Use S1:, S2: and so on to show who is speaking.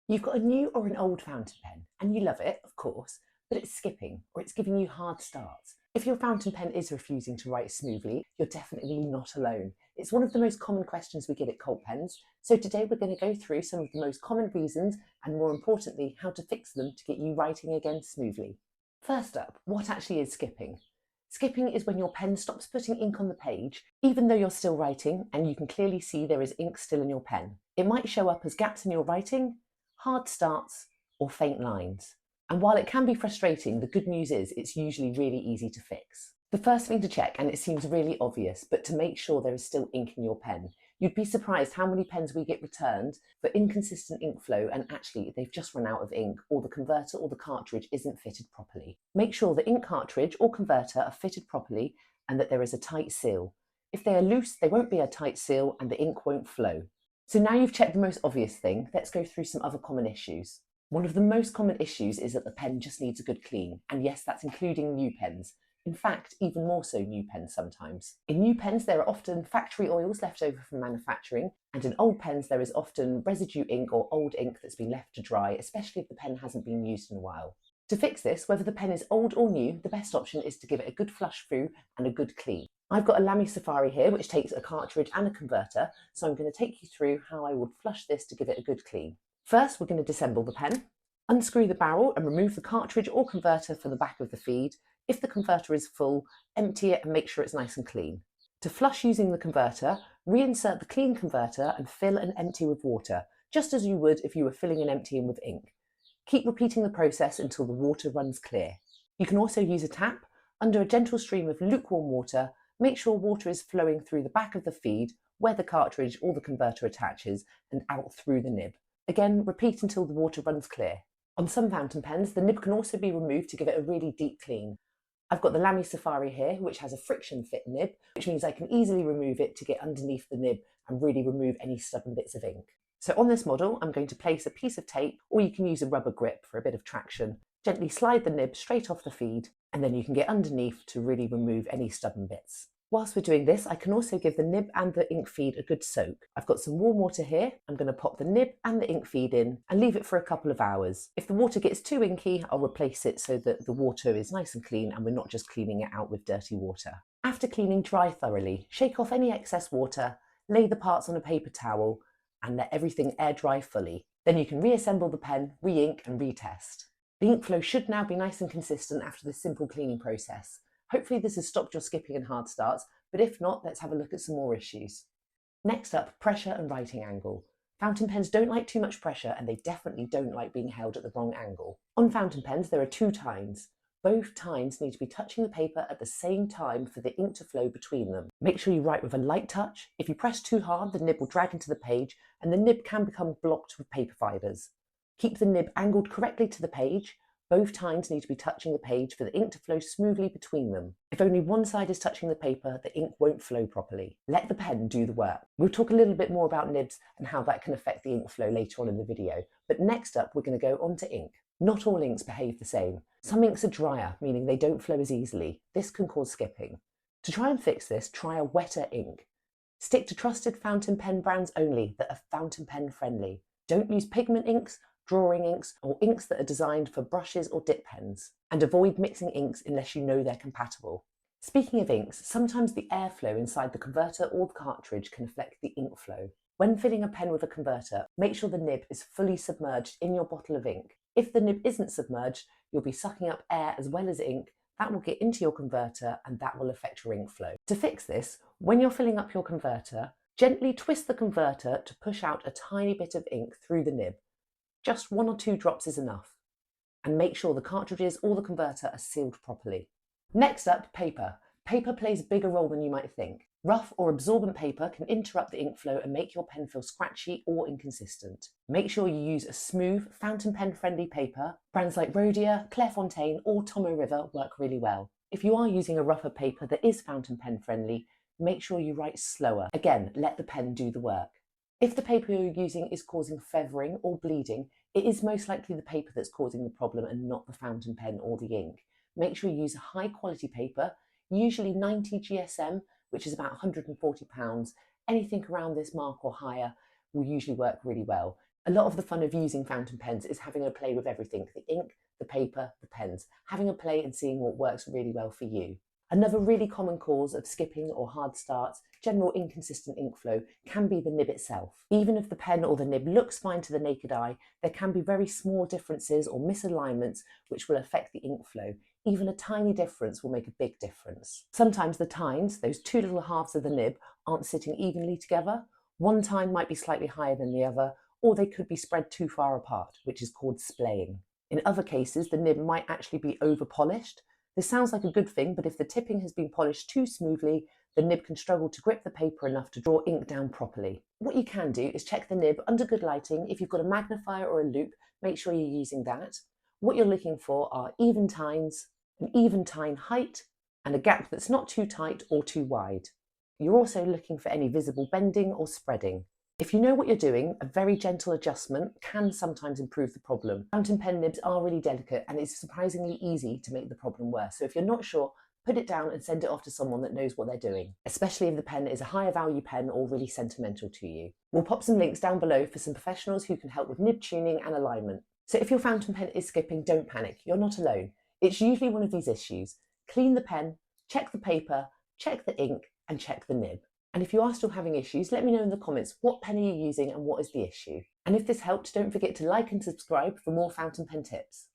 S1: You've got a new or an old fountain pen, and you love it, of course, but it's skipping or it's giving you hard starts. If your fountain pen is refusing to write smoothly, you're definitely not alone. It's one of the most common questions we get at Colt Pens, so today we're going to go through some of the most common reasons and, more importantly, how to fix them to get you writing again smoothly. First up, what actually is skipping? Skipping is when your pen stops putting ink on the page, even though you're still writing and you can clearly see there is ink still in your pen. It might show up as gaps in your writing, hard starts, or faint lines. And while it can be frustrating, the good news is it's usually really easy to fix. The first thing to check, and it seems really obvious, but to make sure there is still ink in your pen. You'd be surprised how many pens we get returned for inconsistent ink flow and actually they've just run out of ink, or the converter or the cartridge isn't fitted properly. Make sure the ink cartridge or converter are fitted properly and that there is a tight seal. If they are loose, there won't be a tight seal and the ink won't flow. So now you've checked the most obvious thing, let's go through some other common issues. One of the most common issues is that the pen just needs a good clean, and yes, that's including new pens. In fact, even more so new pens sometimes. In new pens, there are often factory oils left over from manufacturing, and in old pens, there is often residue ink or old ink that's been left to dry, especially if the pen hasn't been used in a while. To fix this, whether the pen is old or new, the best option is to give it a good flush through and a good clean. I've got a Lamy Safari here, which takes a cartridge and a converter, so I'm going to take you through how I would flush this to give it a good clean. First, we're going to disassemble the pen. Unscrew the barrel and remove the cartridge or converter from the back of the feed. If the converter is full, empty it and make sure it's nice and clean. To flush using the converter, reinsert the clean converter and fill and empty with water, just as you would if you were filling and emptying with ink. Keep repeating the process until the water runs clear. You can also use a tap. Under a gentle stream of lukewarm water, make sure water is flowing through the back of the feed, where the cartridge or the converter attaches, and out through the nib. Again, repeat until the water runs clear. On some fountain pens, the nib can also be removed to give it a really deep clean. I've got the Lamy Safari here, which has a friction fit nib, which means I can easily remove it to get underneath the nib and really remove any stubborn bits of ink. So on this model, I'm going to place a piece of tape, or you can use a rubber grip for a bit of traction. Gently slide the nib straight off the feed, and then you can get underneath to really remove any stubborn bits. Whilst we're doing this, I can also give the nib and the ink feed a good soak. I've got some warm water here. I'm going to pop the nib and the ink feed in and leave it for a couple of hours. If the water gets too inky, I'll replace it so that the water is nice and clean and we're not just cleaning it out with dirty water. After cleaning, dry thoroughly. Shake off any excess water, lay the parts on a paper towel, and let everything air dry fully. Then you can reassemble the pen, re-ink and retest. The ink flow should now be nice and consistent after this simple cleaning process. Hopefully this has stopped your skipping and hard starts, but if not, let's have a look at some more issues. Next up, pressure and writing angle. Fountain pens don't like too much pressure and they definitely don't like being held at the wrong angle. On fountain pens, there are two tines. Both tines need to be touching the paper at the same time for the ink to flow between them. Make sure you write with a light touch. If you press too hard, the nib will drag into the page and the nib can become blocked with paper fibres. Keep the nib angled correctly to the page. Both tines need to be touching the page for the ink to flow smoothly between them. If only one side is touching the paper, the ink won't flow properly. Let the pen do the work. We'll talk a little bit more about nibs and how that can affect the ink flow later on in the video, but next up we're going to go on to ink. Not all inks behave the same. Some inks are drier, meaning they don't flow as easily. This can cause skipping. To try and fix this, try a wetter ink. Stick to trusted fountain pen brands only that are fountain pen friendly. Don't use pigment inks, drawing inks, or inks that are designed for brushes or dip pens. And avoid mixing inks unless you know they're compatible. Speaking of inks, sometimes the airflow inside the converter or the cartridge can affect the ink flow. When filling a pen with a converter, make sure the nib is fully submerged in your bottle of ink. If the nib isn't submerged, you'll be sucking up air as well as ink. That will get into your converter and that will affect your ink flow. To fix this, when you're filling up your converter, gently twist the converter to push out a tiny bit of ink through the nib. Just 1 or 2 drops is enough. And make sure the cartridges or the converter are sealed properly. Next up, paper. Paper plays a bigger role than you might think. Rough or absorbent paper can interrupt the ink flow and make your pen feel scratchy or inconsistent. Make sure you use a smooth, fountain pen friendly paper. Brands like Rhodia, Clairefontaine or Tomo River work really well. If you are using a rougher paper that is fountain pen friendly, make sure you write slower. Again, let the pen do the work. If the paper you're using is causing feathering or bleeding, it is most likely the paper that's causing the problem and not the fountain pen or the ink. Make sure you use a high quality paper, usually 90 GSM, which is about £140. Anything around this mark or higher will usually work really well. A lot of the fun of using fountain pens is having a play with everything, the ink, the paper, the pens, having a play and seeing what works really well for you. Another really common cause of skipping or hard starts, general inconsistent ink flow, can be the nib itself. Even if the pen or the nib looks fine to the naked eye, there can be very small differences or misalignments which will affect the ink flow. Even a tiny difference will make a big difference. Sometimes the tines, those two little halves of the nib, aren't sitting evenly together. One tine might be slightly higher than the other, or they could be spread too far apart, which is called splaying. In other cases, the nib might actually be over-polished. This sounds like a good thing, but if the tipping has been polished too smoothly, the nib can struggle to grip the paper enough to draw ink down properly. What you can do is check the nib under good lighting. If you've got a magnifier or a loupe, make sure you're using that. What you're looking for are even tines, an even tine height, and a gap that's not too tight or too wide. You're also looking for any visible bending or spreading. If you know what you're doing, a very gentle adjustment can sometimes improve the problem. Fountain pen nibs are really delicate and it's surprisingly easy to make the problem worse. So if you're not sure, put it down and send it off to someone that knows what they're doing, especially if the pen is a higher value pen or really sentimental to you. We'll pop some links down below for some professionals who can help with nib tuning and alignment. So if your fountain pen is skipping, don't panic, you're not alone. It's usually one of these issues. Clean the pen, check the paper, check the ink, and check the nib. And if you are still having issues, let me know in the comments what pen are you using and what is the issue. And if this helped, don't forget to like and subscribe for more fountain pen tips.